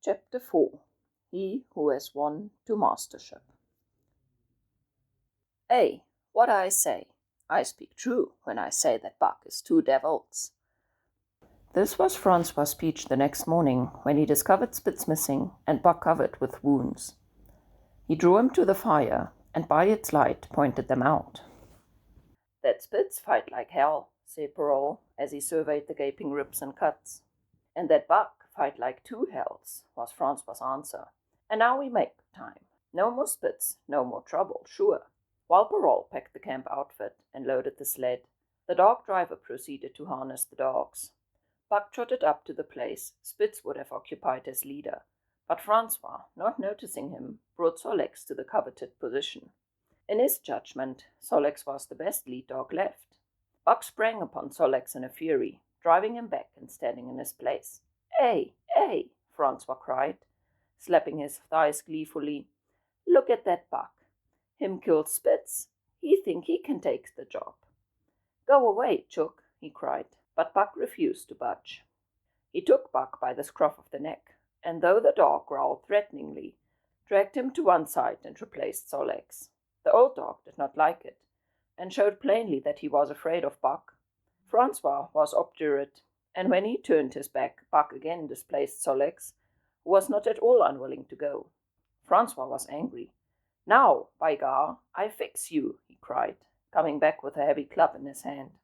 Chapter 4. He Who Has Won to Mastership. What I say. I speak true when I say that Buck is two devils. This was Francois' speech the next morning when he discovered Spitz missing and Buck covered with wounds. He drew him to the fire and by its light pointed them out. "That Spitz fight like hell," said Parole as he surveyed the gaping ribs and cuts. "And that Buck fight like two hells," was Francois' answer. "And now we make time. No more Spitz, no more trouble, sure." While Parole packed the camp outfit and loaded the sled, the dog driver proceeded to harness the dogs. Buck trotted up to the place Spitz would have occupied as leader, but Francois, not noticing him, brought Sol-leks to the coveted position. In his judgment, Sol-leks was the best lead dog left. Buck sprang upon Sol-leks in a fury, driving him back and standing in his place. "Hey, Francois cried, slapping his thighs gleefully. "Look at that Buck. Him kill Spitz. He think he can take the job." "Go away, Chook," he cried, but Buck refused to budge. He took Buck by the scruff of the neck, and though the dog growled threateningly, dragged him to one side and replaced Sol-leks. The old dog did not like it, and showed plainly that he was afraid of Buck. Francois was obdurate, and when he turned his back, Buck again displaced Sol-leks, who was not at all unwilling to go. Francois was angry. "Now, by gar, I fix you," he cried, coming back with a heavy club in his hand.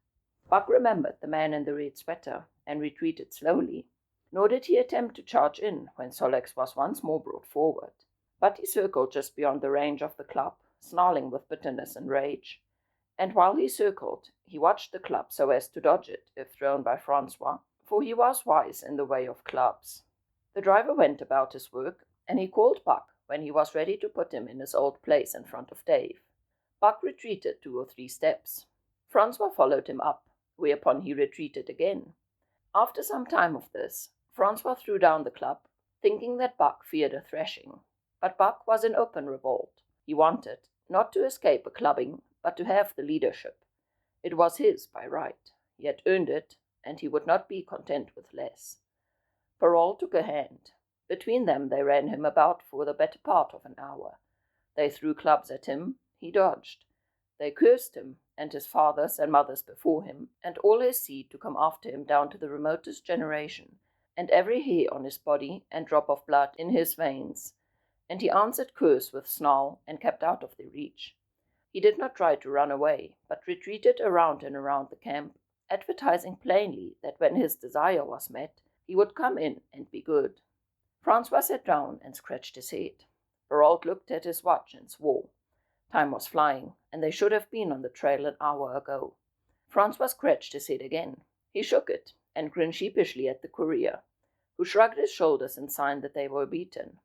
Buck remembered the man in the red sweater and retreated slowly, nor did he attempt to charge in when Sol-leks was once more brought forward. But he circled just beyond the range of the club, snarling with bitterness and rage. And while he circled, he watched the club so as to dodge it if thrown by Francois, for he was wise in the way of clubs. The driver went about his work, and he called Buck when he was ready to put him in his old place in front of Dave. Buck retreated 2 or 3 steps. Francois followed him up, whereupon he retreated again. After some time of this, Francois threw down the club, thinking that Buck feared a thrashing. But Buck was in open revolt. He wanted, not to escape a clubbing, but to have the leadership. It was his by right. He had earned it, and he would not be content with less. Parole took a hand. Between them they ran him about for the better part of an hour. They threw clubs at him. He dodged. They cursed him, and his fathers and mothers before him, and all his seed to come after him down to the remotest generation, and every hair on his body and drop of blood in his veins. And he answered curse with snarl and kept out of their reach. He did not try to run away, but retreated around and around the camp, advertising plainly that when his desire was met, he would come in and be good. Francois sat down and scratched his head. Parole looked at his watch and swore. Time was flying, and they should have been on the trail an hour ago. Francois scratched his head again. He shook it, and grinned sheepishly at the courier, who shrugged his shoulders in sign that they were beaten.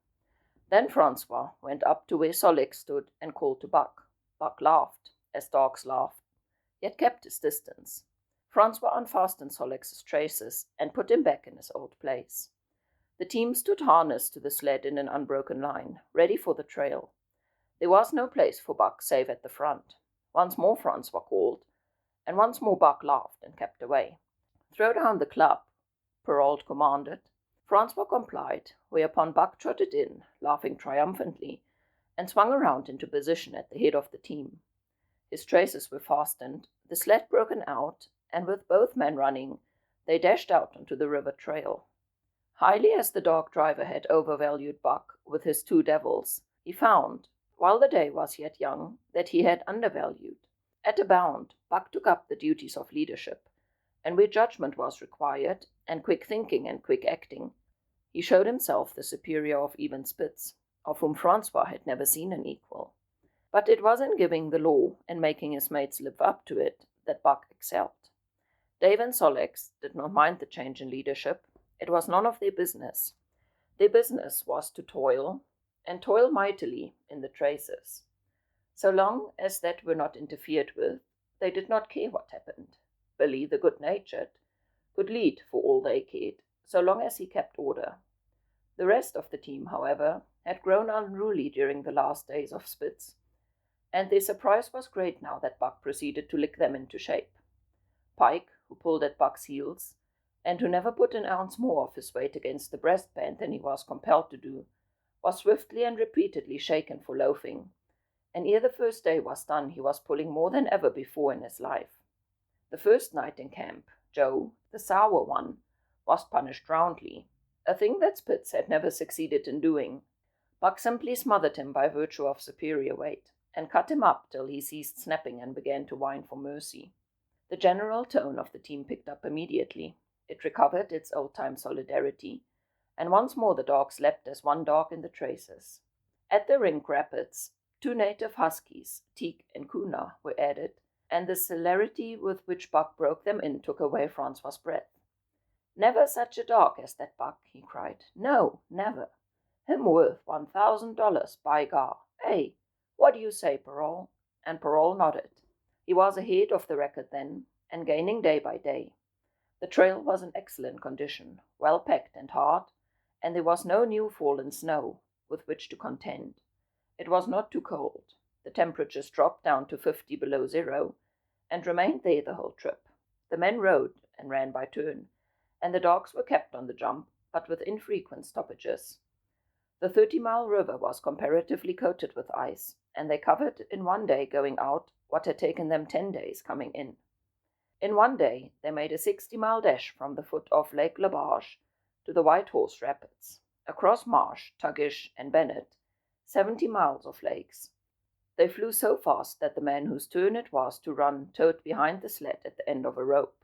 Then Francois went up to where Sol-leks stood and called to Buck. Buck laughed, as dogs laugh, yet kept his distance. Francois unfastened Sol-leks' traces and put him back in his old place. The team stood harnessed to the sled in an unbroken line, ready for the trail. There was no place for Buck save at the front. Once more Francois called, and once more Buck laughed and kept away. "Throw down the club," Parole commanded. Francois complied, whereupon Buck trotted in, laughing triumphantly, and swung around into position at the head of the team. His traces were fastened, the sled broken out, and with both men running, they dashed out onto the river trail. Highly as the dog driver had overvalued Buck with his 2 devils, he found, while the day was yet young, that he had undervalued. At a bound, Buck took up the duties of leadership, and where judgment was required, and quick thinking and quick acting, he showed himself the superior of even Spitz, of whom Francois had never seen an equal. But it was in giving the law and making his mates live up to it that Buck excelled. Dave and Sol-leks did not mind the change in leadership. It was none of their business. Their business was to toil, and toil mightily in the traces. So long as that were not interfered with, they did not care what happened. Billy, the good-natured, could lead for all they cared, so long as he kept order. The rest of the team, however, had grown unruly during the last days of Spitz, and their surprise was great now that Buck proceeded to lick them into shape. Pike, who pulled at Buck's heels, and who never put an ounce more of his weight against the breastband than he was compelled to do, was swiftly and repeatedly shaken for loafing, and ere the first day was done he was pulling more than ever before in his life. The first night in camp, Joe, the sour one, was punished roundly, a thing that Spitz had never succeeded in doing. Buck simply smothered him by virtue of superior weight, and cut him up till he ceased snapping and began to whine for mercy. The general tone of the team picked up immediately. It recovered its old-time solidarity, and once more the dogs leapt as one dog in the traces. At the Rink Rapids, 2 native huskies, Teak and Kuna, were added, and the celerity with which Buck broke them in took away Francois' breath. "Never such a dog as that Buck," he cried. "No, never. Him worth $1,000, by gar. Eh, what do you say, Parole?" And Parole nodded. He was ahead of the record then, and gaining day by day. The trail was in excellent condition, well packed and hard, and there was no new fallen snow with which to contend. It was not too cold. The temperatures dropped down to 50 below zero, and remained there the whole trip. The men rode and ran by turn, and the dogs were kept on the jump, but with infrequent stoppages. The 30-mile river was comparatively coated with ice, and they covered in one day going out what had taken them 10 days coming in. In one day they made a 60-mile dash from the foot of Lake LaBarge to the White Horse Rapids, across Marsh, Tagish, and Bennett, 70 miles of lakes. They flew so fast that the man whose turn it was to run towed behind the sled at the end of a rope.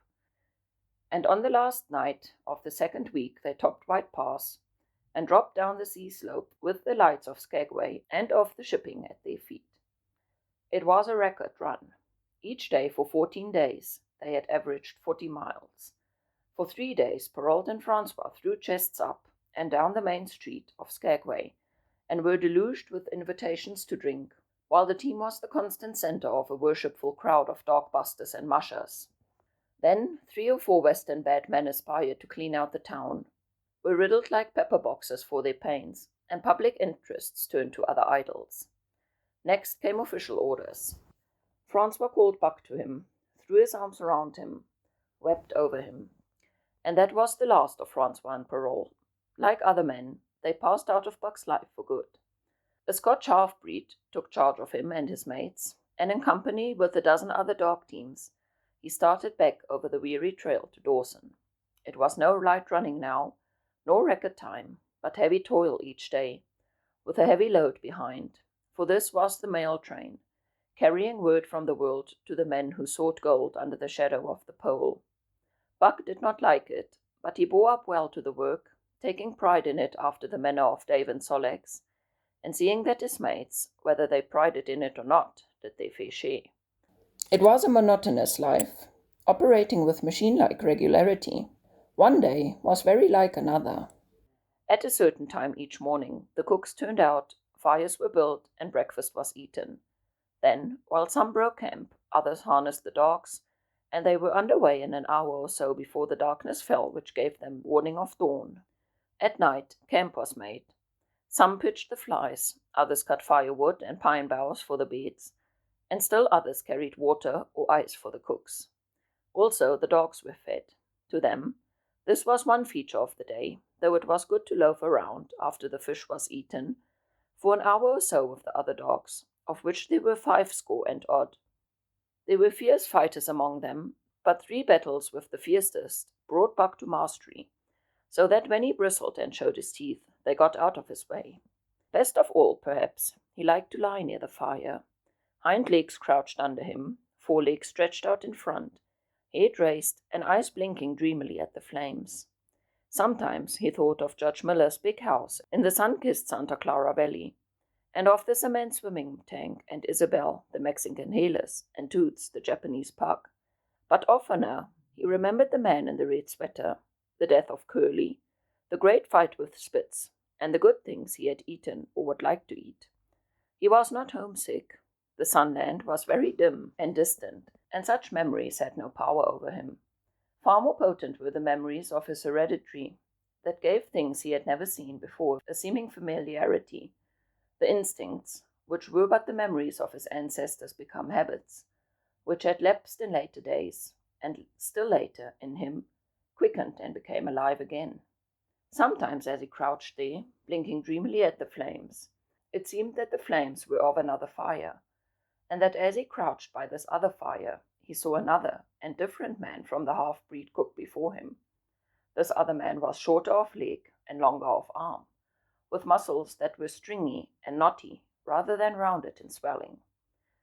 And on the last night of the second week they topped White Pass and dropped down the sea slope with the lights of Skagway and of the shipping at their feet. It was a record run. Each day for 14 days they had averaged 40 miles. For 3 days Perrault and Francois threw chests up and down the main street of Skagway and were deluged with invitations to drink, while the team was the constant center of a worshipful crowd of dogbusters and mushers. Then 3 or 4 Western bad men aspired to clean out the town, were riddled like pepper boxes for their pains, and public interests turned to other idols. Next came official orders. Francois called Buck to him, threw his arms around him, wept over him. And that was the last of Francois and Perrault. Like other men, they passed out of Buck's life for good. A Scotch half-breed took charge of him and his mates, and in company with a dozen other dog teams, he started back over the weary trail to Dawson. It was no light running now, nor record time, but heavy toil each day, with a heavy load behind, for this was the mail train, carrying word from the world to the men who sought gold under the shadow of the pole. Buck did not like it, but he bore up well to the work, taking pride in it after the manner of Dave and Sol-leks, and seeing that his mates, whether they prided in it or not, did their fair share. It was a monotonous life, operating with machine-like regularity. One day was very like another. At a certain time each morning, the cooks turned out, fires were built, and breakfast was eaten. Then, while some broke camp, others harnessed the dogs, and they were under way in an hour or so before the darkness fell, which gave them warning of dawn. At night, camp was made. Some pitched the flies, others cut firewood and pine boughs for the beds, and still others carried water or ice for the cooks. Also, the dogs were fed. To them, this was one feature of the day, though it was good to loaf around after the fish was eaten, for an hour or so with the other dogs, of which there were 50 and odd. There were fierce fighters among them, but 3 battles with the fiercest brought Buck to mastery, so that when he bristled and showed his teeth, they got out of his way. Best of all, perhaps, he liked to lie near the fire, hind legs crouched under him, forelegs stretched out in front, head raised, and eyes blinking dreamily at the flames. Sometimes he thought of Judge Miller's big house in the sun-kissed Santa Clara Valley, and of the cement swimming tank and Isabel, the Mexican Helis, and Toots, the Japanese pug. But oftener he remembered the man in the red sweater, the death of Curly, the great fight with Spitz, and the good things he had eaten or would like to eat. He was not homesick. The sunland was very dim and distant, and such memories had no power over him. Far more potent were the memories of his hereditary, that gave things he had never seen before a seeming familiarity, the instincts, which were but the memories of his ancestors become habits, which had lapsed in later days, and still later, in him, quickened and became alive again. Sometimes as he crouched there, blinking dreamily at the flames, it seemed that the flames were of another fire, and that as he crouched by this other fire, he saw another and different man from the half-breed cook before him. This other man was shorter of leg and longer of arm, with muscles that were stringy and knotty rather than rounded and swelling.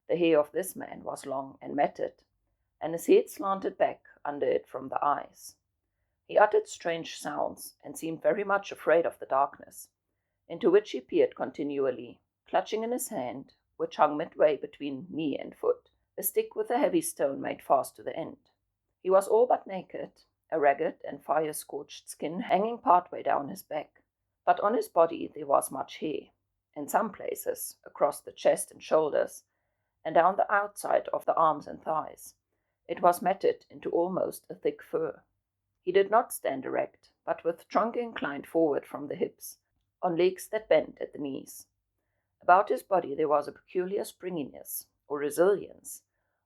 The hair of this man was long and matted, and his head slanted back under it from the eyes. He uttered strange sounds and seemed very much afraid of the darkness, into which he peered continually, clutching in his hand, which hung midway between knee and foot, a stick with a heavy stone made fast to the end. He was all but naked, a ragged and fire-scorched skin hanging partway down his back, but on his body there was much hair, in some places, across the chest and shoulders, and down the outside of the arms and thighs. It was matted into almost a thick fur. He did not stand erect, but with trunk inclined forward from the hips, on legs that bent at the knees. About his body there was a peculiar springiness, or resilience,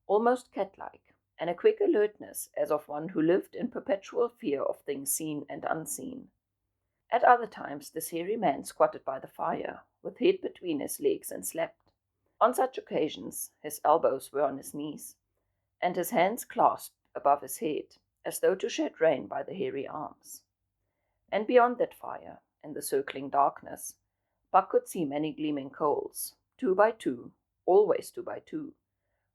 almost cat-like, and a quick alertness as of one who lived in perpetual fear of things seen and unseen. At other times this hairy man squatted by the fire, with head between his legs, and slept. On such occasions his elbows were on his knees, and his hands clasped above his head, as though to shed rain by the hairy arms. And beyond that fire, in the circling darkness, Buck could see many gleaming coals, 2 by 2, always 2 by 2,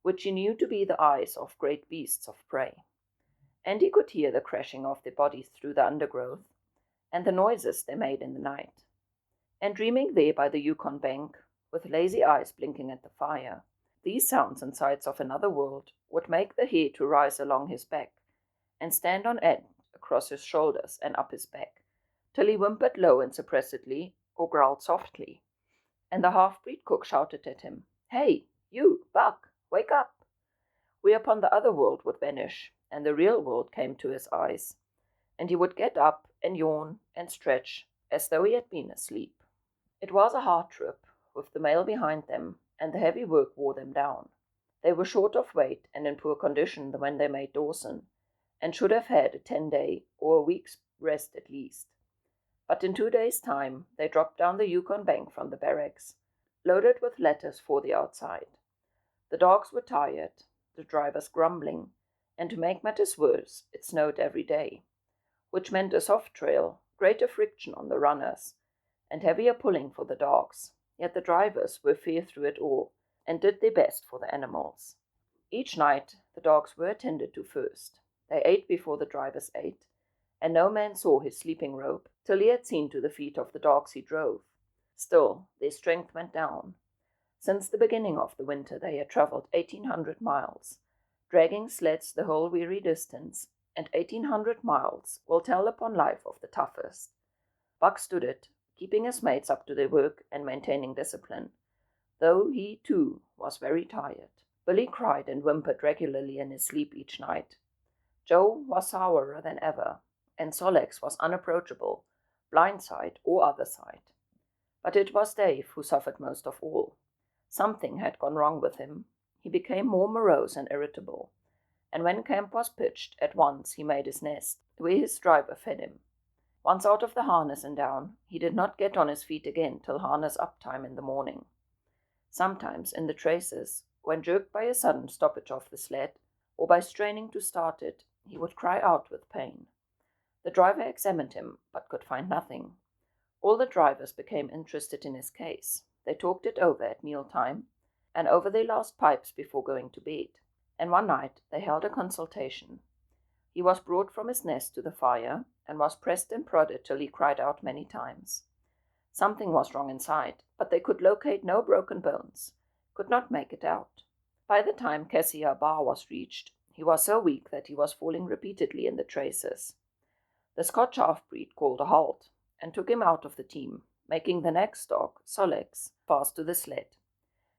which he knew to be the eyes of great beasts of prey. And he could hear the crashing of their bodies through the undergrowth, and the noises they made in the night. And dreaming there by the Yukon bank, with lazy eyes blinking at the fire, these sounds and sights of another world would make the hair to rise along his back, and stand on end across his shoulders and up his back, till he whimpered low and suppressedly, or growled softly, and the half-breed cook shouted at him, "Hey, you, Buck, wake up!" Whereupon the other world would vanish, and the real world came to his eyes, and he would get up and yawn and stretch as though he had been asleep. It was a hard trip, with the mail behind them, and the heavy work wore them down. They were short of weight and in poor condition when they made Dawson, and should have had a 10-day or a week's rest at least. But in 2 days' time they dropped down the Yukon bank from the barracks, loaded with letters for the outside. The dogs were tired, the drivers grumbling, and to make matters worse, it snowed every day, which meant a soft trail, greater friction on the runners, and heavier pulling for the dogs, yet the drivers were fair through it all, and did their best for the animals. Each night the dogs were attended to first. They ate before the drivers ate, and no man saw his sleeping robe till he had seen to the feet of the dogs he drove. Still, their strength went down. Since the beginning of the winter they had travelled 1,800 miles, dragging sleds the whole weary distance, and 1,800 miles will tell upon life of the toughest. Buck stood it, keeping his mates up to their work and maintaining discipline, though he, too, was very tired. Billy cried and whimpered regularly in his sleep each night. Joe was sourer than ever, and Sol-leks was unapproachable, blind side or other side. But it was Dave who suffered most of all. Something had gone wrong with him. He became more morose and irritable, and when camp was pitched, at once he made his nest, where his driver fed him. Once out of the harness and down, he did not get on his feet again till harness-up time in the morning. Sometimes in the traces, when jerked by a sudden stoppage of the sled, or by straining to start it, he would cry out with pain. The driver examined him, but could find nothing. All the drivers became interested in his case. They talked it over at meal-time, and over their last pipes before going to bed, and one night they held a consultation. He was brought from his nest to the fire, and was pressed and prodded till he cried out many times. Something was wrong inside, but they could locate no broken bones, could not make it out. By the time Cassiar Bar was reached, he was so weak that he was falling repeatedly in the traces. The Scotch half-breed called a halt, and took him out of the team, making the next dog, Sol-leks, fast to the sled.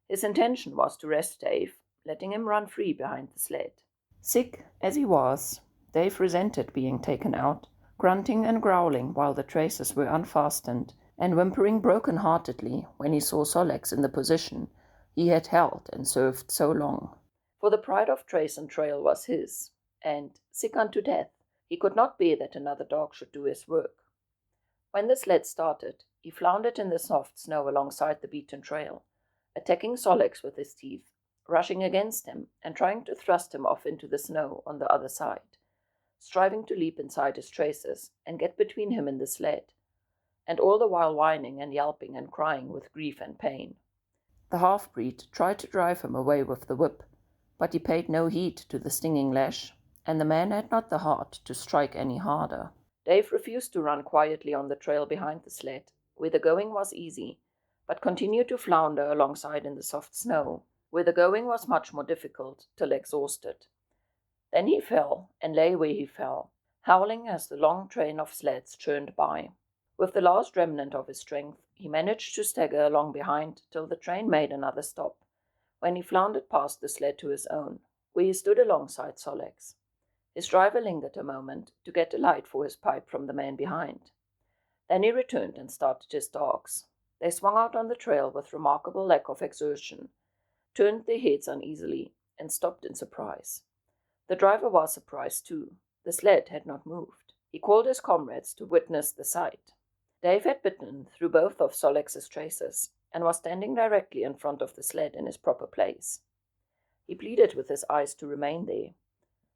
His intention was to rest Dave, letting him run free behind the sled. Sick as he was, Dave resented being taken out, grunting and growling while the traces were unfastened, and whimpering broken-heartedly when he saw Sol-leks in the position he had held and served so long. For the pride of trace and trail was his, and, sick unto death, He could not bear that another dog should do his work. When the sled started, he floundered in the soft snow alongside the beaten trail, attacking Sol-leks with his teeth, rushing against him and trying to thrust him off into the snow on the other side, striving to leap inside his traces and get between him and the sled, and all the while whining and yelping and crying with grief and pain. The half-breed tried to drive him away with the whip, but he paid no heed to the stinging lash, and the man had not the heart to strike any harder. Dave refused to run quietly on the trail behind the sled, where the going was easy, but continued to flounder alongside in the soft snow, where the going was much more difficult, till exhausted. Then he fell, and lay where he fell, howling as the long train of sleds churned by. With the last remnant of his strength, he managed to stagger along behind till the train made another stop, when he floundered past the sled to his own, where he stood alongside Sol-leks. His driver lingered a moment to get a light for his pipe from the man behind. Then he returned and started his dogs. They swung out on the trail with remarkable lack of exertion, turned their heads uneasily, and stopped in surprise. The driver was surprised too. The sled had not moved. He called his comrades to witness the sight. Dave had bitten through both of Sol-leks's traces, and was standing directly in front of the sled in his proper place. He pleaded with his eyes to remain there.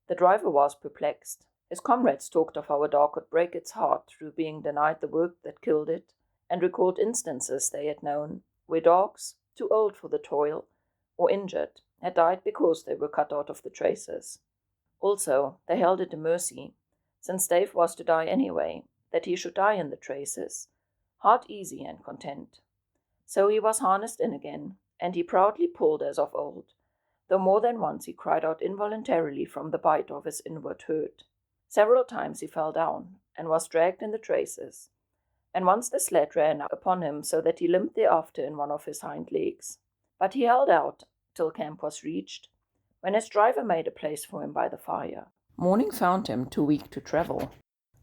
The driver was perplexed. His comrades talked of how a dog could break its heart through being denied the work that killed it, and recalled instances they had known where dogs, too old for the toil, or injured, had died because they were cut out of the traces. Also, they held it a mercy, since Dave was to die anyway, that he should die in the traces, heart easy and content. So he was harnessed in again, and he proudly pulled as of old, though more than once he cried out involuntarily from the bite of his inward hurt. Several times he fell down, and was dragged in the traces, and once the sled ran upon him so that he limped thereafter in one of his hind legs. But he held out till camp was reached, when his driver made a place for him by the fire. Morning found him too weak to travel.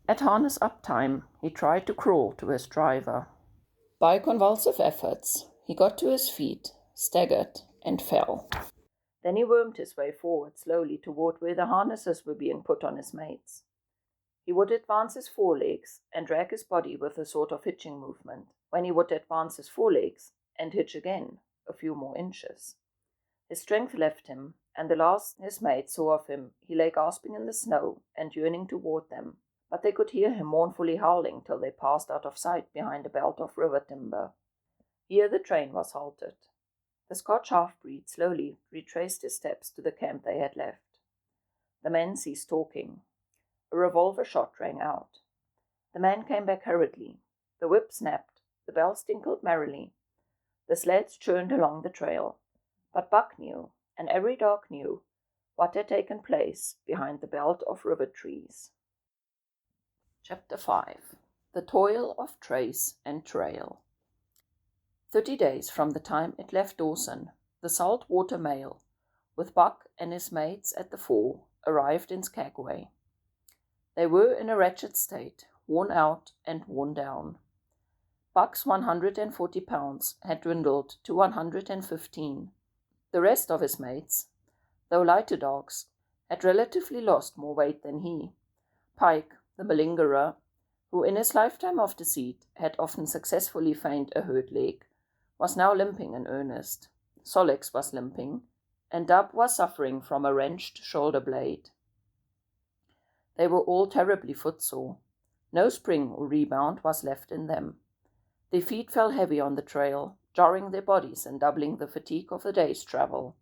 At harness-up time, he tried to crawl to his driver. By convulsive efforts, he got to his feet, staggered, and fell. Then he wormed his way forward slowly toward where the harnesses were being put on his mates. He would advance his forelegs and drag his body with a sort of hitching movement, when he would advance his forelegs and hitch again, a few more inches. His strength left him, and the last his mates saw of him, he lay gasping in the snow and yearning toward them, but they could hear him mournfully howling till they passed out of sight behind a belt of river timber. Here the train was halted. The Scotch half-breed slowly retraced his steps to the camp they had left. The men ceased talking. A revolver shot rang out. The man came back hurriedly. The whip snapped. The bells tinkled merrily. The sleds churned along the trail. But Buck knew, and every dog knew, what had taken place behind the belt of river trees. Chapter 5. The Toil of Trace and Trail. 30 days from the time it left Dawson, the saltwater mail, with Buck and his mates at the fore, arrived in Skagway. They were in a wretched state, worn out and worn down. Buck's 140 pounds had dwindled to 115. The rest of his mates, though lighter dogs, had relatively lost more weight than he. Pike, the malingerer, who in his lifetime of deceit had often successfully feigned a hurt leg, was now limping in earnest. Sol-leks was limping, and Dub was suffering from a wrenched shoulder blade. They were all terribly footsore. No spring or rebound was left in them. Their feet fell heavy on the trail, jarring their bodies and doubling the fatigue of the day's travel.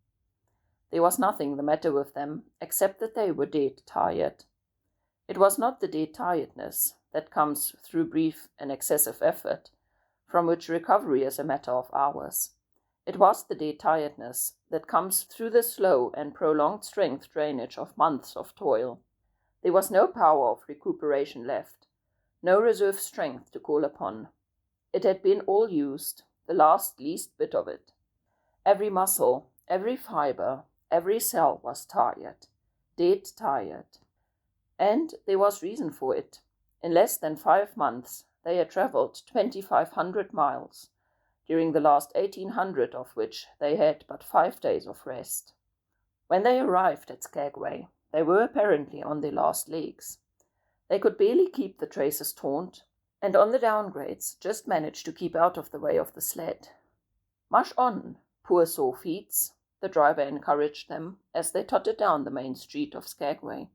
There was nothing the matter with them, except that they were dead tired. It was not the dead tiredness that comes through brief and excessive effort, from which recovery is a matter of hours. It was the dead tiredness that comes through the slow and prolonged strength drainage of months of toil. There was no power of recuperation left, no reserve strength to call upon. It had been all used, the last least bit of it. Every muscle, every fiber, every cell was tired, dead tired. And there was reason for it. In less than 5 months, they had travelled 2,500 miles, during the last 1,800 of which they had but 5 days of rest. When they arrived at Skagway, they were apparently on their last legs. They could barely keep the traces taut, and on the downgrades just managed to keep out of the way of the sled. "Mush on, poor sore feets," the driver encouraged them as they tottered down the main street of Skagway.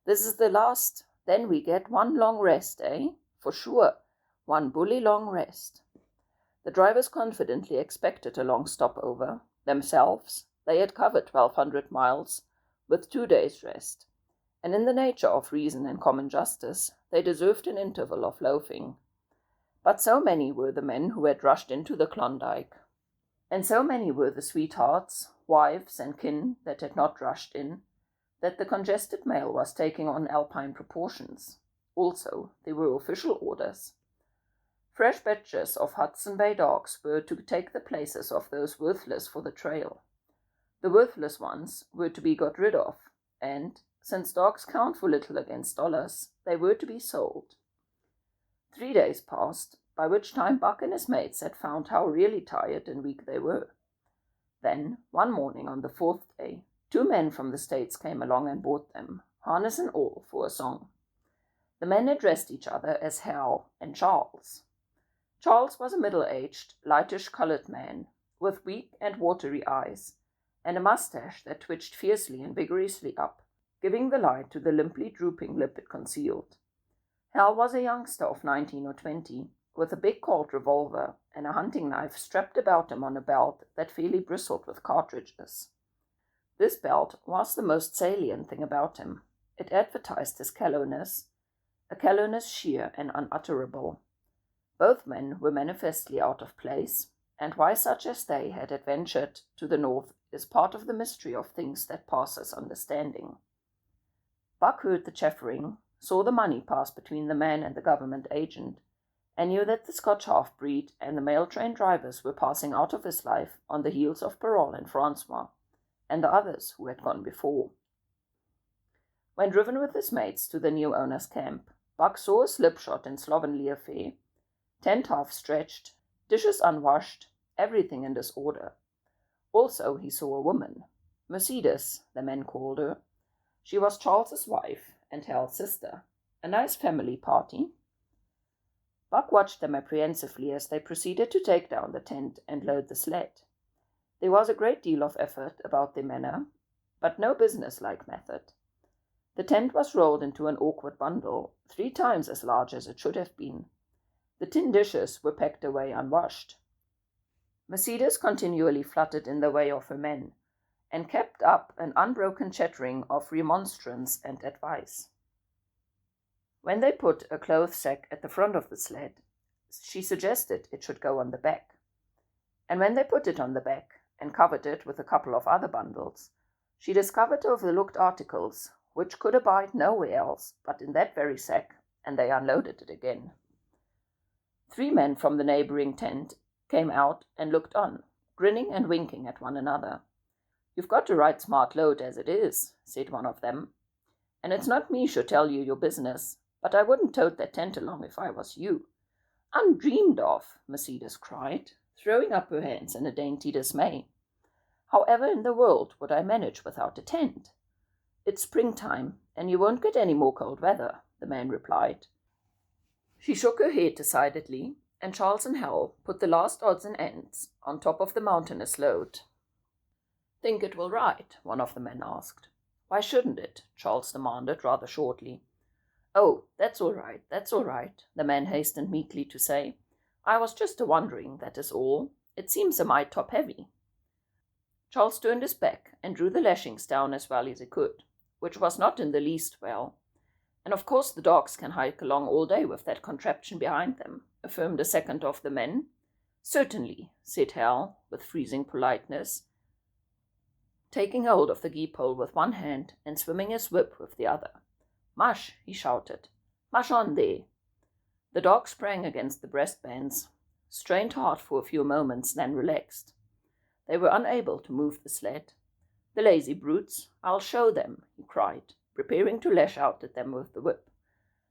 "This is the last, then we get one long rest, eh? For sure, one bully long rest." The drivers confidently expected a long stopover. Themselves, they had covered 1,200 miles, with 2 days' rest, and in the nature of reason and common justice, they deserved an interval of loafing. But so many were the men who had rushed into the Klondike, and so many were the sweethearts, wives, and kin that had not rushed in, that the congested mail was taking on alpine proportions. Also, there were official orders. Fresh batches of Hudson Bay dogs were to take the places of those worthless for the trail. The worthless ones were to be got rid of, and, since dogs count for little against dollars, they were to be sold. 3 days passed, by which time Buck and his mates had found how really tired and weak they were. Then, one morning on the 4th day, 2 men from the States came along and bought them, harness and all, for a song. The men addressed each other as Hal and Charles. Charles was a middle-aged, lightish-colored man, with weak and watery eyes, and a mustache that twitched fiercely and vigorously up, giving the lie to the limply drooping lip it concealed. Hal was a youngster of 19 or 20, with a big Colt revolver and a hunting knife strapped about him on a belt that fairly bristled with cartridges. This belt was the most salient thing about him. It advertised his callowness, a callowness sheer and unutterable. Both men were manifestly out of place, and why such as they had adventured to the north is part of the mystery of things that passes understanding. Buck heard the chaffering, saw the money pass between the man and the government agent, and knew that the Scotch half-breed and the mail-train drivers were passing out of his life on the heels of Parole and Francois, and the others who had gone before. When driven with his mates to the new owner's camp, Buck saw a slipshod and slovenly affair, tent half-stretched, dishes unwashed, everything in disorder. Also he saw a woman. Mercedes, the men called her. She was Charles's wife and Hal's sister. A nice family party. Buck watched them apprehensively as they proceeded to take down the tent and load the sled. There was a great deal of effort about their manner, but no business-like method. The tent was rolled into an awkward bundle, 3 times as large as it should have been. The tin dishes were packed away unwashed. Mercedes continually fluttered in the way of her men, and kept up an unbroken chattering of remonstrance and advice. When they put a clothes sack at the front of the sled, she suggested it should go on the back. And when they put it on the back and covered it with a couple of other bundles, she discovered overlooked articles which could abide nowhere else but in that very sack, and they unloaded it again. 3 men from the neighboring tent came out and looked on, grinning and winking at one another. "You've got a right smart load as it is," said one of them, "and it's not me should tell you your business, but I wouldn't tote that tent along if I was you." "Undreamed of," Mercedes cried, throwing up her hands in a dainty dismay. "However in the world would I manage without a tent?" "It's springtime, and you won't get any more cold weather," the man replied. She shook her head decidedly, and Charles and Hal put the last odds and ends on top of the mountainous load. "Think it will ride?" one of the men asked. "Why shouldn't it?" Charles demanded rather shortly. "Oh, that's all right, the man hastened meekly to say. "I was just a-wondering, that is all. It seems a mite top-heavy." Charles turned his back and drew the lashings down as well as he could, which was not in the least well. "And of course the dogs can hike along all day with that contraption behind them," affirmed a second of the men. "Certainly," said Hal, with freezing politeness, taking hold of the gee-pole with one hand and swimming his whip with the other. "Mush!" he shouted. "Mush on there!" The dogs sprang against the breastbands, strained hard for a few moments, then relaxed. They were unable to move the sled. "The lazy brutes! I'll show them!" he cried, preparing to lash out at them with the whip.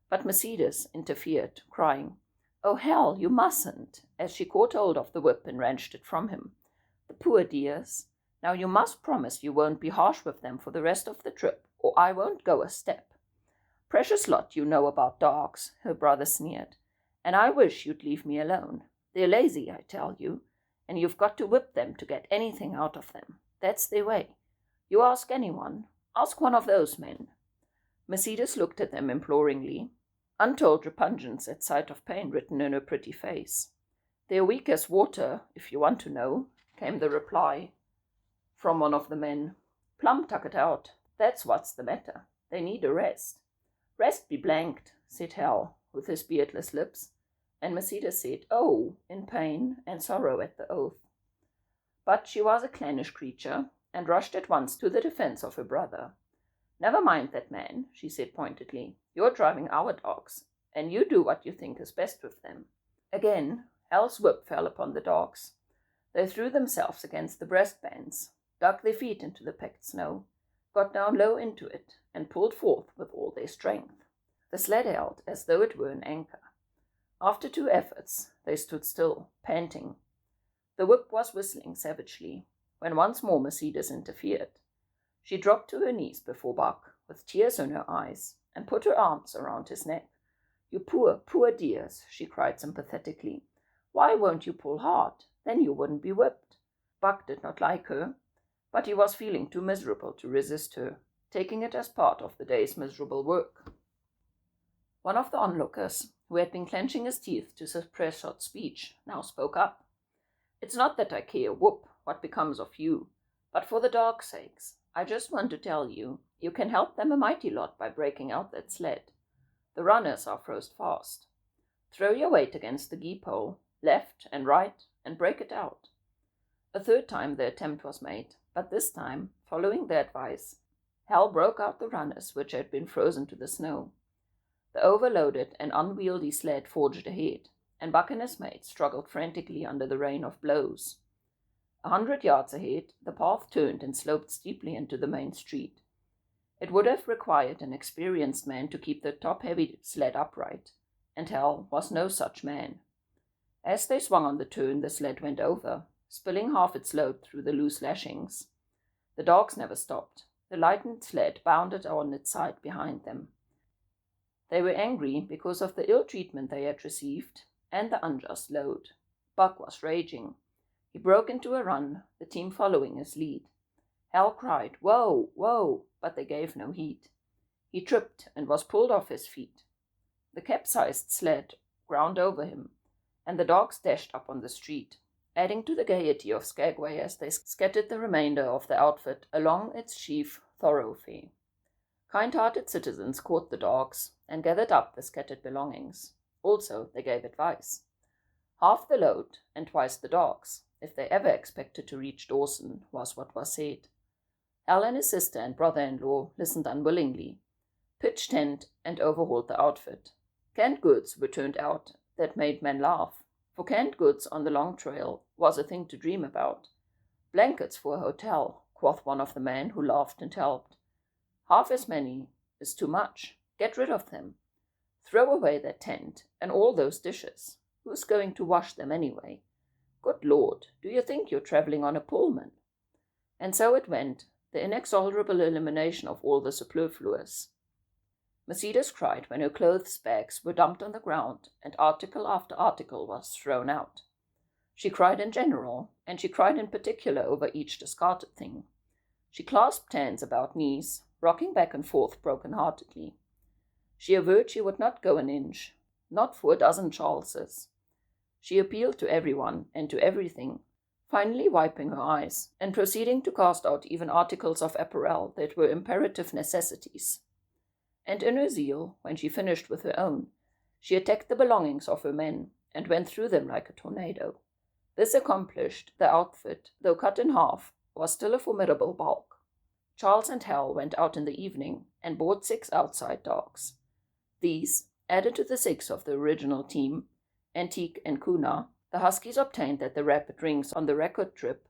But Mercedes interfered, crying, "Oh, Hal, you mustn't," as she caught hold of the whip and wrenched it from him. "The poor dears! Now you must promise you won't be harsh with them for the rest of the trip, or I won't go a step." Precious lot you know about dogs, her brother sneered, and I wish you'd leave me alone. They're lazy, I tell you, and you've got to whip them to get anything out of them. That's their way. You ask anyone. Ask one of those men. Mercedes looked at them imploringly, untold repugnance at sight of pain written in her pretty face. They're weak as water, if you want to know, came the reply from one of the men. Plumb tuck it out. That's what's the matter. They need a rest. Rest be blanked, said Hal, with his beardless lips, and Mercedes said, oh, in pain and sorrow at the oath. But she was a clannish creature, and rushed at once to the defense of her brother. Never mind that man, she said pointedly. You're driving our dogs, and you do what you think is best with them. Again, Hal's whip fell upon the dogs. They threw themselves against the breastbands, dug their feet into the packed snow, got down low into it, and pulled forth with all their strength. The sled held as though it were an anchor. After 2 efforts, they stood still, panting. The whip was whistling savagely, when once more Mercedes interfered. She dropped to her knees before Buck, with tears in her eyes, and put her arms around his neck. You poor, poor dears, she cried sympathetically. Why won't you pull hard? Then you wouldn't be whipped. Buck did not like her, but he was feeling too miserable to resist her, taking it as part of the day's miserable work. One of the onlookers, who had been clenching his teeth to suppress hot speech, now spoke up. It's not that I care a whoop what becomes of you, but for the dog's sakes, I just want to tell you, you can help them a mighty lot by breaking out that sled. The runners are froze fast. Throw your weight against the gee pole, left and right, and break it out. A 3rd time the attempt was made, but this time, following their advice, Hal broke out the runners which had been frozen to the snow. The overloaded and unwieldy sled forged ahead, and Buck and his mates struggled frantically under the rain of blows. 100 yards ahead, the path turned and sloped steeply into the main street. It would have required an experienced man to keep the top-heavy sled upright, and Hal was no such man. As they swung on the turn, the sled went over, spilling half its load through the loose lashings. The dogs never stopped. The lightened sled bounded on its side behind them. They were angry because of the ill treatment they had received and the unjust load. Buck was raging. He broke into a run, the team following his lead. Hal cried, "Whoa, whoa," but they gave no heed. He tripped and was pulled off his feet. The capsized sled ground over him, and the dogs dashed up on the street, adding to the gaiety of Skagway as they scattered the remainder of the outfit along its chief thoroughfare. Kind-hearted citizens caught the dogs and gathered up the scattered belongings. Also, they gave advice. Half the load and twice the dogs, if they ever expected to reach Dawson, was what was said. Hal and his sister and brother-in-law listened unwillingly, pitched tent, and overhauled the outfit. Canned goods were turned out that made men laugh, for canned goods on the long trail was a thing to dream about. Blankets for a hotel, quoth one of the men who laughed and helped. Half as many is too much. Get rid of them. Throw away that tent and all those dishes. Who's going to wash them anyway? Good Lord, do you think you're traveling on a Pullman? And so it went, the inexorable elimination of all the superfluous. Mercedes cried when her clothes bags were dumped on the ground and article after article was thrown out. She cried in general, and she cried in particular over each discarded thing. She clasped hands about knees, rocking back and forth broken-heartedly. She averred she would not go an inch, not for a dozen Charleses. She appealed to everyone and to everything, finally wiping her eyes, and proceeding to cast out even articles of apparel that were imperative necessities. And in her zeal, when she finished with her own, she attacked the belongings of her men, and went through them like a tornado. This accomplished, the outfit, though cut in half, was still a formidable bulk. Charles and Hal went out in the evening, and bought 6 outside dogs. These, added to the 6 of the original team, Antique and Kuna, the huskies obtained at the rapid rings on the record trip,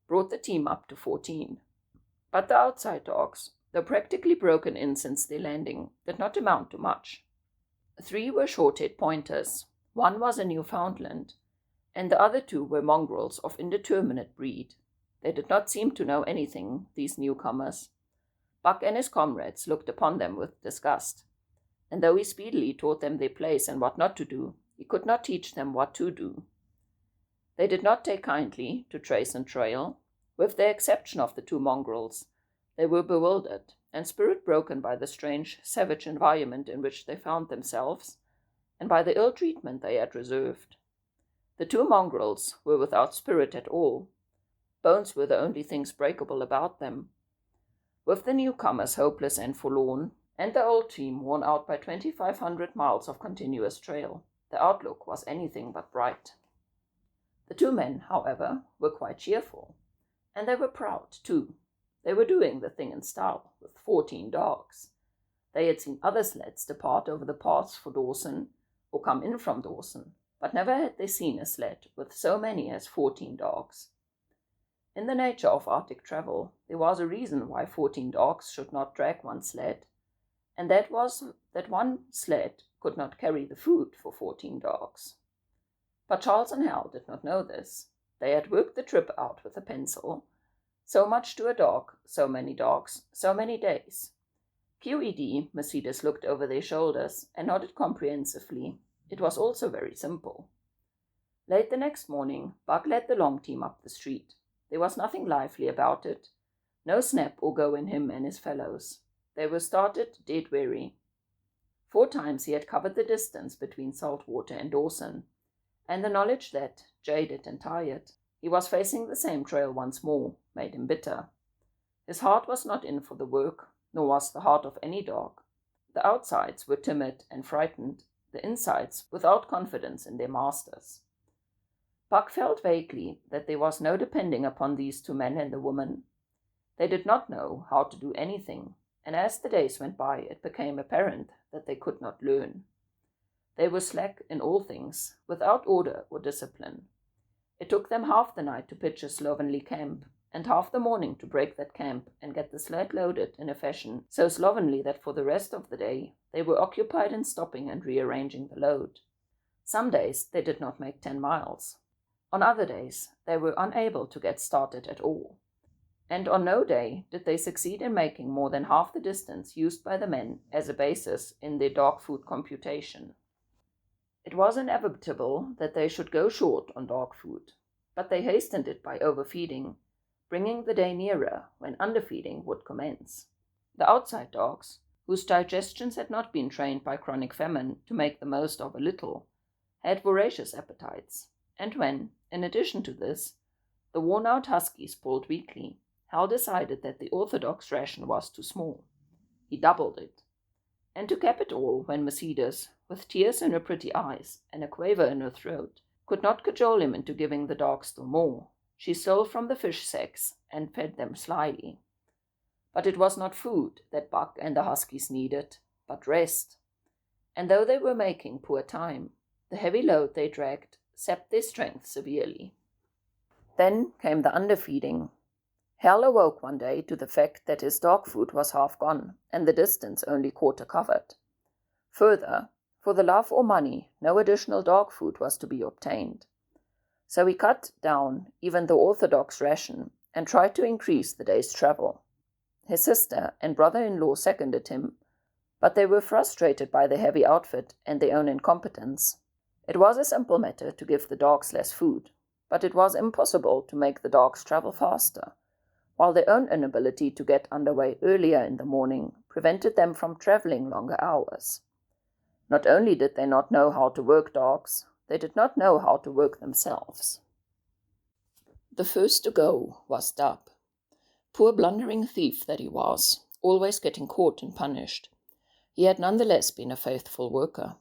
brought the team up to 14. But the outside dogs, though practically broken in since their landing, did not amount to much. 3 were short-haired pointers, 1 was a Newfoundland, and the other 2 were mongrels of indeterminate breed. They did not seem to know anything, these newcomers. Buck and his comrades looked upon them with disgust. and though he speedily taught them their place and what not to do, he could not teach them what to do. They did not take kindly to trace and trail. With the exception of the 2 mongrels, they were bewildered and spirit-broken by the strange, savage environment in which they found themselves, and by the ill treatment they had deserved. The 2 mongrels were without spirit at all. Bones were the only things breakable about them. With the newcomers hopeless and forlorn, and the old team worn out by 2,500 miles of continuous trail, the outlook was anything but bright. The 2 men, however, were quite cheerful, and they were proud, too. They were doing the thing in style, with 14 dogs. They had seen other sleds depart over the paths for Dawson, or come in from Dawson, but never had they seen a sled with so many as 14 dogs. In the nature of Arctic travel, there was a reason why 14 dogs should not drag one sled, and that was that one sled could not carry the food for 14 dogs. But Charles and Hal did not know this. They had worked the trip out with a pencil. So much to a dog, so many dogs, so many days. QED, Mercedes looked over their shoulders and nodded comprehensively. It was also very simple. Late the next morning, Buck led the long team up the street. There was nothing lively about it, no snap or go in him and his fellows. They were started dead weary. 4 times he had covered the distance between Saltwater and Dawson, and the knowledge that, jaded and tired, he was facing the same trail once more made him bitter. His heart was not in for the work, nor was the heart of any dog. The outsides were timid and frightened, the insides without confidence in their masters. Buck felt vaguely that there was no depending upon these 2 men and the woman. They did not know how to do anything, and as the days went by it became apparent that they could not learn. They were slack in all things, without order or discipline. It took them half the night to pitch a slovenly camp, and half the morning to break that camp and get the sled loaded in a fashion so slovenly that for the rest of the day they were occupied in stopping and rearranging the load. Some days they did not make 10 miles. On other days they were unable to get started at all, and on no day did they succeed in making more than half the distance used by the men as a basis in their dog food computation. It was inevitable that they should go short on dog food, but they hastened it by overfeeding, bringing the day nearer when underfeeding would commence. The outside dogs, whose digestions had not been trained by chronic famine to make the most of a little, had voracious appetites, and when, in addition to this, the worn-out huskies pulled weakly, Hal decided that the orthodox ration was too small. He doubled it. And to cap it all, when Mercedes, with tears in her pretty eyes and a quaver in her throat, could not cajole him into giving the dogs still more, she stole from the fish sacks and fed them slyly. But it was not food that Buck and the huskies needed, but rest. And though they were making poor time, the heavy load they dragged sapped their strength severely. Then came the underfeeding. Hal awoke one day to the fact that his dog food was half gone, and the distance only quarter covered. Further, for the love or money, no additional dog food was to be obtained. So he cut down even the orthodox ration and tried to increase the day's travel. His sister and brother-in-law seconded him, but they were frustrated by the heavy outfit and their own incompetence. It was a simple matter to give the dogs less food, but it was impossible to make the dogs travel faster, while their own inability to get underway earlier in the morning prevented them from traveling longer hours. Not only did they not know how to work dogs, they did not know how to work themselves. The first to go was Dub. Poor blundering thief that he was, always getting caught and punished. He had nonetheless been a faithful worker.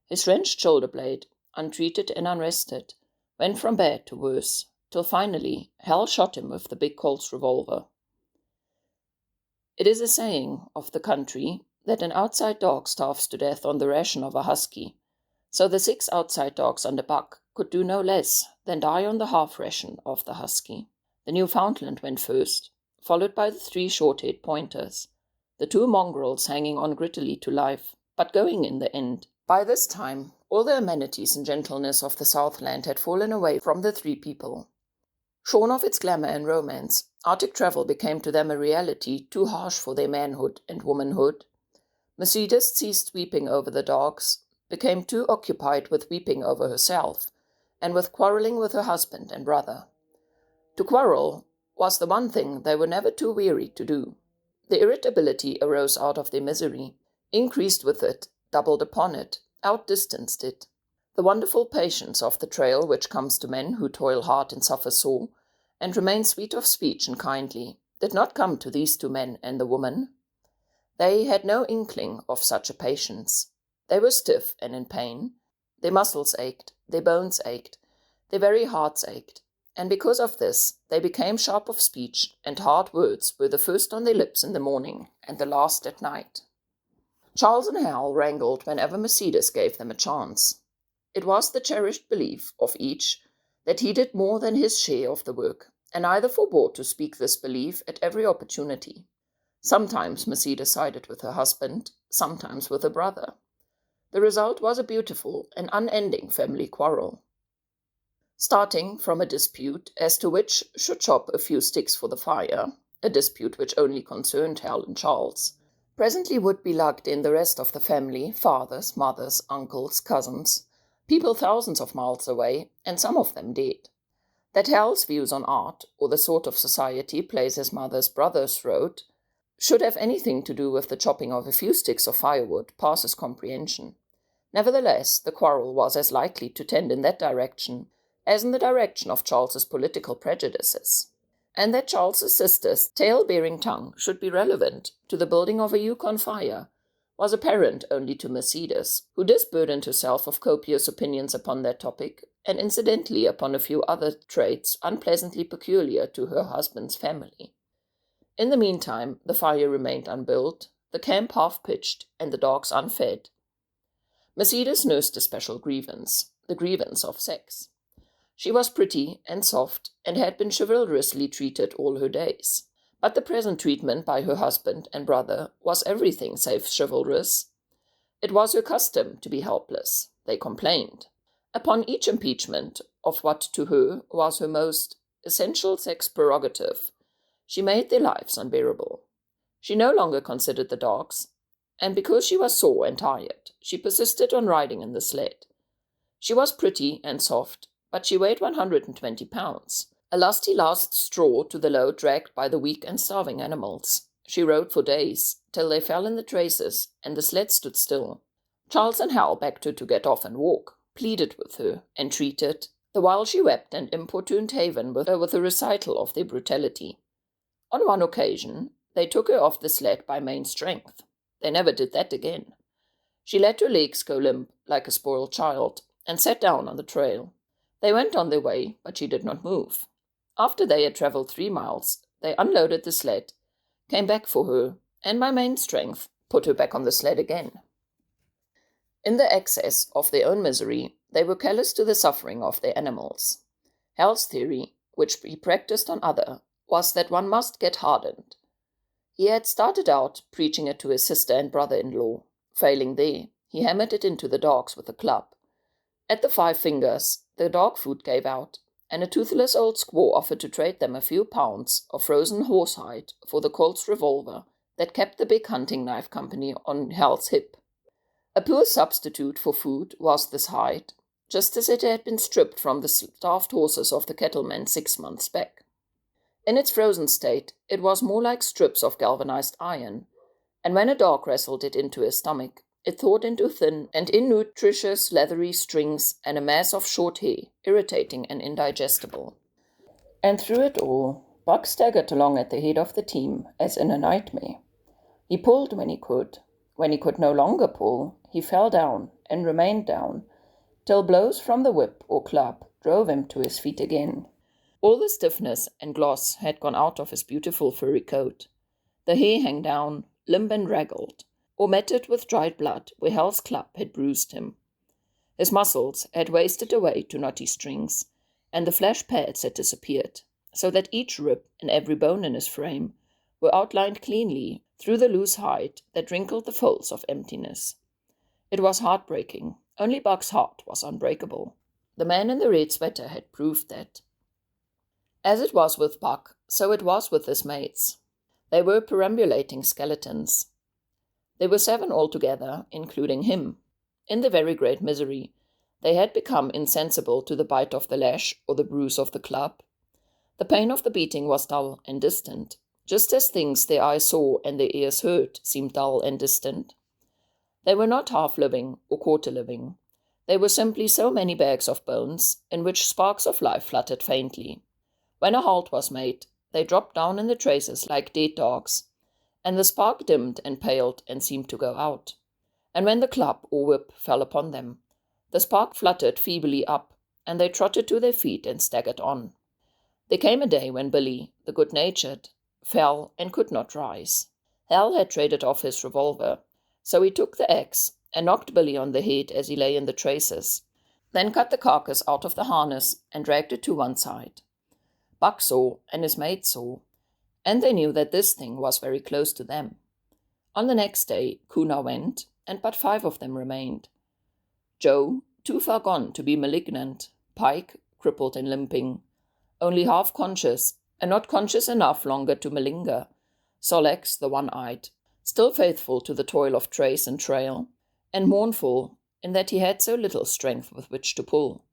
His wrenched shoulder blade, untreated and unrested, went from bad to worse, till finally Hal shot him with the big Colt's revolver. It is a saying of the country that an outside dog starves to death on the ration of a husky, so the 6 outside dogs under Buck could do no less than die on the half ration of the husky. The Newfoundland went first, followed by the 3 short-haired pointers, the 2 mongrels hanging on grittily to life, but going in the end. By this time, all the amenities and gentleness of the Southland had fallen away from the 3 people. Shorn of its glamour and romance, Arctic travel became to them a reality too harsh for their manhood and womanhood. Mercedes ceased weeping over the dogs, became too occupied with weeping over herself, and with quarrelling with her husband and brother. To quarrel was the one thing they were never too weary to do. The irritability arose out of their misery, increased with it, doubled upon it, outdistanced it. The wonderful patience of the trail which comes to men who toil hard and suffer sore, and remain sweet of speech and kindly, did not come to these two men and the woman. They had no inkling of such a patience. They were stiff and in pain. Their muscles ached, their bones ached, their very hearts ached, and because of this they became sharp of speech, and hard words were the first on their lips in the morning and the last at night. Charles and Hal wrangled whenever Mercedes gave them a chance. It was the cherished belief of each that he did more than his share of the work, and either forbore to speak this belief at every opportunity. Sometimes Mercedes sided with her husband, sometimes with her brother. The result was a beautiful and unending family quarrel. Starting from a dispute as to which should chop a few sticks for the fire, a dispute which only concerned Hal and Charles, presently would be lugged in the rest of the family, fathers, mothers, uncles, cousins, people thousands of miles away, and some of them dead. That Hal's views on art, or the sort of society plays his mother's brothers wrote, should have anything to do with the chopping of a few sticks of firewood passes comprehension. Nevertheless, the quarrel was as likely to tend in that direction as in the direction of Charles's political prejudices, and that Charles's sister's tale-bearing tongue should be relevant to the building of a Yukon fire was apparent only to Mercedes, who disburdened herself of copious opinions upon that topic, and incidentally upon a few other traits unpleasantly peculiar to her husband's family. In the meantime, the fire remained unbuilt, the camp half-pitched, and the dogs unfed. Mercedes nursed a special grievance, the grievance of sex. She was pretty and soft, and had been chivalrously treated all her days. But the present treatment by her husband and brother was everything save chivalrous. It was her custom to be helpless, they complained. Upon each impeachment of what to her was her most essential sex prerogative, she made their lives unbearable. She no longer considered the dogs, and because she was sore and tired, she persisted on riding in the sled. She was pretty and soft, but she weighed 120 pounds, a lusty last straw to the load dragged by the weak and starving animals. She rode for days, till they fell in the traces, and the sled stood still. Charles and Hal begged her to get off and walk, pleaded with her, entreated, the while she wept and importuned Haven with a recital of their brutality. On one occasion, they took her off the sled by main strength. They never did that again. She let her legs go limp, like a spoiled child, and sat down on the trail. They went on their way, but she did not move. After they had travelled 3 miles, they unloaded the sled, came back for her, and by main strength put her back on the sled again. In the excess of their own misery, they were callous to the suffering of their animals. Hal's theory, which he practiced on other, was that one must get hardened. He had started out preaching it to his sister and brother-in-law. Failing there, he hammered it into the dogs with a club. At the 5 fingers, the dog food gave out, and a toothless old squaw offered to trade them a few pounds of frozen horsehide for the Colt's revolver that kept the big hunting knife company on Hal's hip. A poor substitute for food was this hide, just as it had been stripped from the starved horses of the cattlemen 6 months back. In its frozen state, it was more like strips of galvanized iron, and when a dog wrestled it into his stomach, it thawed into thin and innutritious leathery strings and a mass of short hair, irritating and indigestible. And through it all, Buck staggered along at the head of the team, as in a nightmare. He pulled when he could. When he could no longer pull, he fell down and remained down, till blows from the whip or club drove him to his feet again. All the stiffness and gloss had gone out of his beautiful furry coat. The hair hung down, limp and draggled, or matted with dried blood where Hal's club had bruised him. His muscles had wasted away to knotty strings, and the flesh pads had disappeared, so that each rib and every bone in his frame were outlined cleanly through the loose hide that wrinkled the folds of emptiness. It was heartbreaking. Only Buck's heart was unbreakable. The man in the red sweater had proved that. As it was with Buck, so it was with his mates. They were perambulating skeletons. They were 7 altogether, including him. In the very great misery, they had become insensible to the bite of the lash or the bruise of the club. The pain of the beating was dull and distant, just as things their eyes saw and their ears heard seemed dull and distant. They were not half-living or quarter-living. They were simply so many bags of bones in which sparks of life fluttered faintly. When a halt was made, they dropped down in the traces like dead dogs, and the spark dimmed and paled and seemed to go out. And when the club or whip fell upon them, the spark fluttered feebly up, and they trotted to their feet and staggered on. There came a day when Billy, the good-natured, fell and could not rise. Hal had traded off his revolver, so he took the axe and knocked Billy on the head as he lay in the traces, then cut the carcass out of the harness and dragged it to one side. Buck saw, and his mate saw, and they knew that this thing was very close to them. On the next day, Kuna went, and but 5 of them remained. Joe, too far gone to be malignant, Pike, crippled and limping, only half conscious, and not conscious enough longer to malinger, Sol-leks, the one-eyed, still faithful to the toil of trace and trail, and mournful in that he had so little strength with which to pull.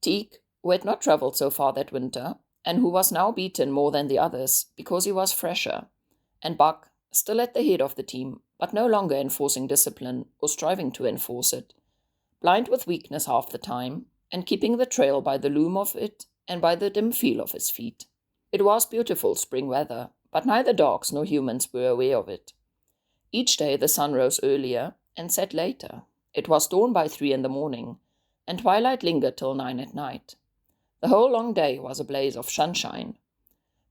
Teek, who had not travelled so far that winter, and who was now beaten more than the others because he was fresher, and Buck, still at the head of the team, but no longer enforcing discipline or striving to enforce it, blind with weakness half the time, and keeping the trail by the loom of it and by the dim feel of his feet. It was beautiful spring weather, but neither dogs nor humans were aware of it. Each day the sun rose earlier and set later. It was dawn by 3 in the morning, and twilight lingered till 9 at night. The whole long day was a blaze of sunshine.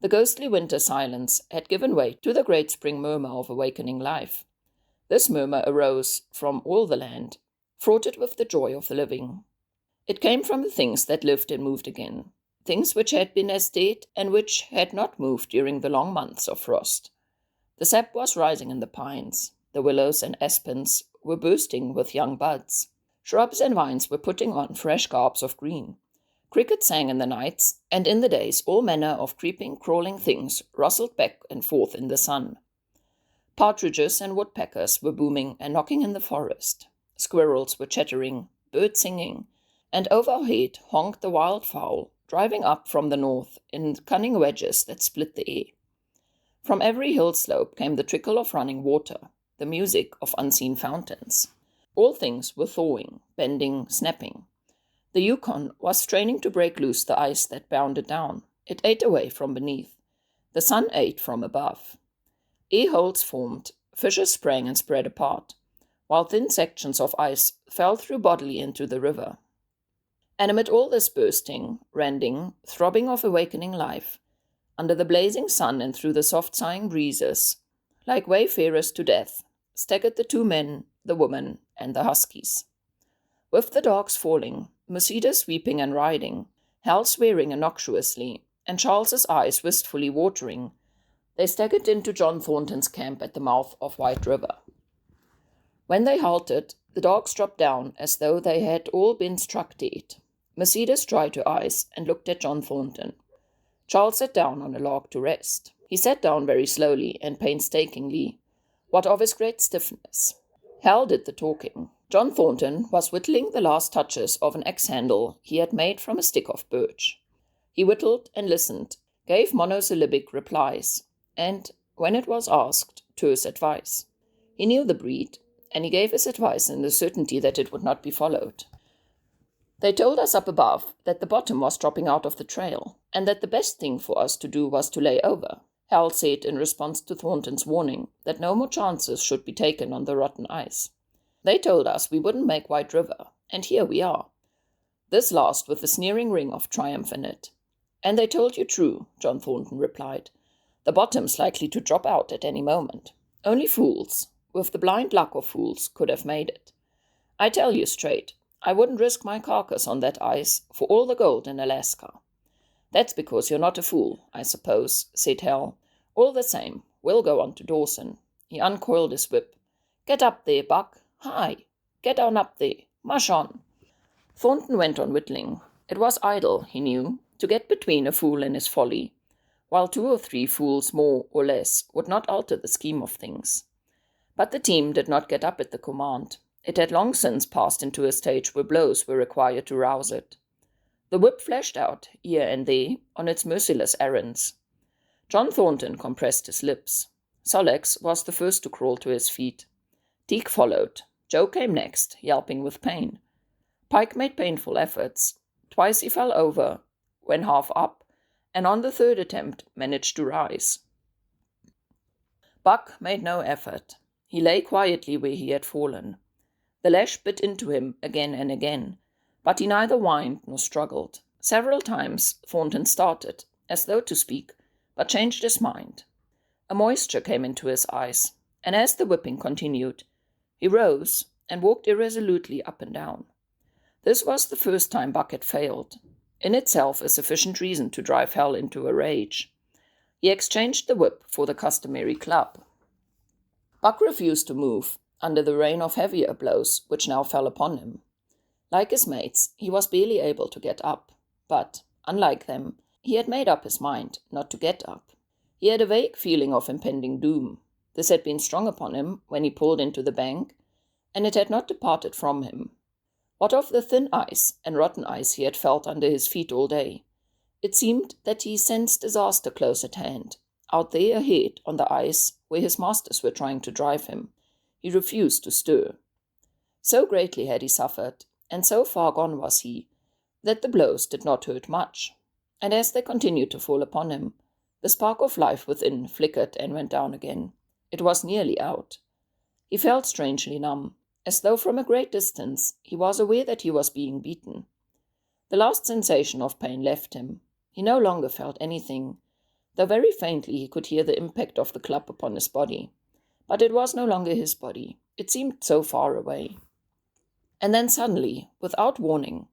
The ghostly winter silence had given way to the great spring murmur of awakening life. This murmur arose from all the land, fraught it with the joy of the living. It came from the things that lived and moved again, things which had been as dead and which had not moved during the long months of frost. The sap was rising in the pines. The willows and aspens were bursting with young buds. Shrubs and vines were putting on fresh garbs of green. Crickets sang in the nights, and in the days all manner of creeping, crawling things rustled back and forth in the sun. Partridges and woodpeckers were booming and knocking in the forest. Squirrels were chattering, birds singing, and overhead honked the wildfowl, driving up from the north in cunning wedges that split the air. From every hill slope came the trickle of running water, the music of unseen fountains. All things were thawing, bending, snapping. The Yukon was straining to break loose the ice that bound it down. It ate away from beneath. The sun ate from above. Air-holes formed, fissures sprang and spread apart, while thin sections of ice fell through bodily into the river. And amid all this bursting, rending, throbbing of awakening life, under the blazing sun and through the soft sighing breezes, like wayfarers to death, staggered the 2 men, the woman, and the huskies. With the dogs falling, Mercedes weeping and riding, Hal swearing innocuously, and Charles's eyes wistfully watering, they staggered into John Thornton's camp at the mouth of White River. When they halted, the dogs dropped down as though they had all been struck dead. Mercedes dried her eyes and looked at John Thornton. Charles sat down on a log to rest. He sat down very slowly and painstakingly, what of his great stiffness. Hal did the talking. John Thornton was whittling the last touches of an axe-handle he had made from a stick of birch. He whittled and listened, gave monosyllabic replies, and, when it was asked, terse advice. He knew the breed, and he gave his advice in the certainty that it would not be followed. They told us up above that the bottom was dropping out of the trail, and that the best thing for us to do was to lay over, Hal said in response to Thornton's warning that no more chances should be taken on the rotten ice. They told us we wouldn't make White River, and here we are. This last with a sneering ring of triumph in it. And they told you true, John Thornton replied. The bottom's likely to drop out at any moment. Only fools, with the blind luck of fools, could have made it. I tell you straight, I wouldn't risk my carcass on that ice for all the gold in Alaska. That's because you're not a fool, I suppose, said Hal. All the same, we'll go on to Dawson. He uncoiled his whip. Get up there, Buck. Hi. Get on up there. Mush on. Thornton went on whittling. It was idle, he knew, to get between a fool and his folly, while 2 or 3 fools more or less would not alter the scheme of things. But the team did not get up at the command. It had long since passed into a stage where blows were required to rouse it. The whip flashed out, here and there, on its merciless errands. John Thornton compressed his lips. Sol-leks was the first to crawl to his feet. Teague followed. Joe came next, yelping with pain. Pike made painful efforts. Twice he fell over, when half up, and on the third attempt managed to rise. Buck made no effort. He lay quietly where he had fallen. The lash bit into him again and again, but he neither whined nor struggled. Several times Thornton started, as though to speak, but changed his mind. A moisture came into his eyes, and as the whipping continued, he rose and walked irresolutely up and down. This was the first time Buck had failed, in itself a sufficient reason to drive Hal into a rage. He exchanged the whip for the customary club. Buck refused to move, under the rain of heavier blows which now fell upon him. Like his mates, he was barely able to get up, but, unlike them, he had made up his mind not to get up. He had a vague feeling of impending doom. This had been strong upon him when he pulled into the bank, and it had not departed from him. What of the thin ice and rotten ice he had felt under his feet all day? It seemed that he sensed disaster close at hand, out there ahead on the ice where his masters were trying to drive him. He refused to stir. So greatly had he suffered, and so far gone was he, that the blows did not hurt much, and as they continued to fall upon him, the spark of life within flickered and went down again. It was nearly out. He felt strangely numb, as though from a great distance he was aware that he was being beaten. The last sensation of pain left him. He no longer felt anything, though very faintly he could hear the impact of the club upon his body. But it was no longer his body. It seemed so far away. And then suddenly, without warning,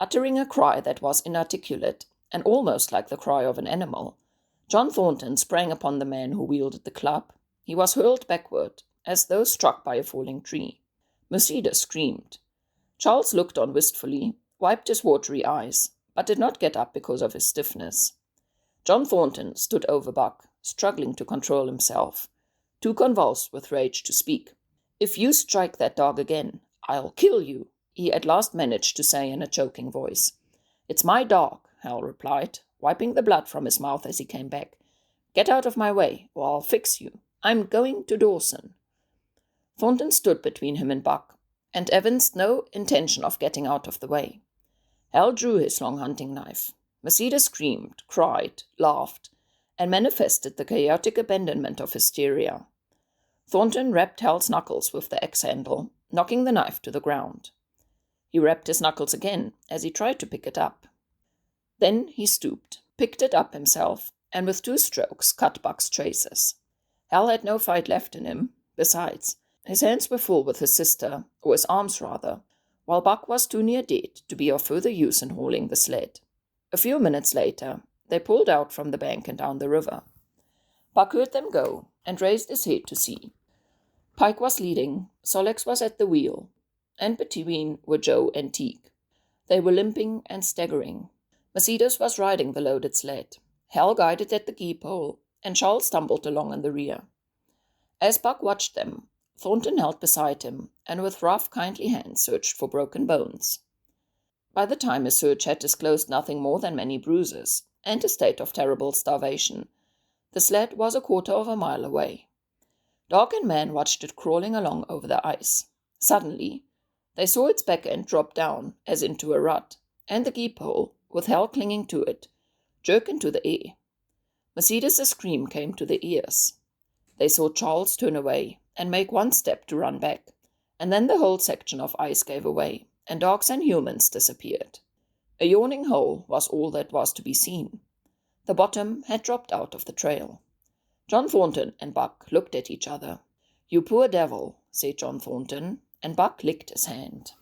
uttering a cry that was inarticulate and almost like the cry of an animal, John Thornton sprang upon the man who wielded the club. He was hurled backward, as though struck by a falling tree. Mercedes screamed. Charles looked on wistfully, wiped his watery eyes, but did not get up because of his stiffness. John Thornton stood over Buck, struggling to control himself, too convulsed with rage to speak. "If you strike that dog again, I'll kill you," he at last managed to say in a choking voice. "It's my dog," Hal replied, wiping the blood from his mouth as he came back. "Get out of my way, or I'll fix you. I'm going to Dawson." Thornton stood between him and Buck, and evinced no intention of getting out of the way. Hal drew his long hunting knife. Mercedes screamed, cried, laughed, and manifested the chaotic abandonment of hysteria. Thornton rapped Hal's knuckles with the axe handle, knocking the knife to the ground. He rapped his knuckles again as he tried to pick it up. Then he stooped, picked it up himself, and with 2 strokes cut Buck's traces. Hal had no fight left in him. Besides, his hands were full with his sister, or his arms rather, while Buck was too near dead to be of further use in hauling the sled. A few minutes later, they pulled out from the bank and down the river. Buck heard them go, and raised his head to see. Pike was leading, Sol-leks was at the wheel, and between were Joe and Teague. They were limping and staggering. Mercedes was riding the loaded sled. Hal guided at the gee-pole, and Charles stumbled along in the rear. As Buck watched them, Thornton held beside him, and with rough, kindly hands searched for broken bones. By the time his search had disclosed nothing more than many bruises, and a state of terrible starvation, the sled was 1/4 of a mile away. Dog and man watched it crawling along over the ice. Suddenly, they saw its back end drop down, as into a rut, and the gee-pole, with Hal clinging to it, jerk into the air. Mercedes' scream came to their ears. They saw Charles turn away and make 1 step to run back, and then the whole section of ice gave away, and dogs and humans disappeared. A yawning hole was all that was to be seen. The bottom had dropped out of the trail. John Thornton and Buck looked at each other. "You poor devil," said John Thornton, and Buck licked his hand.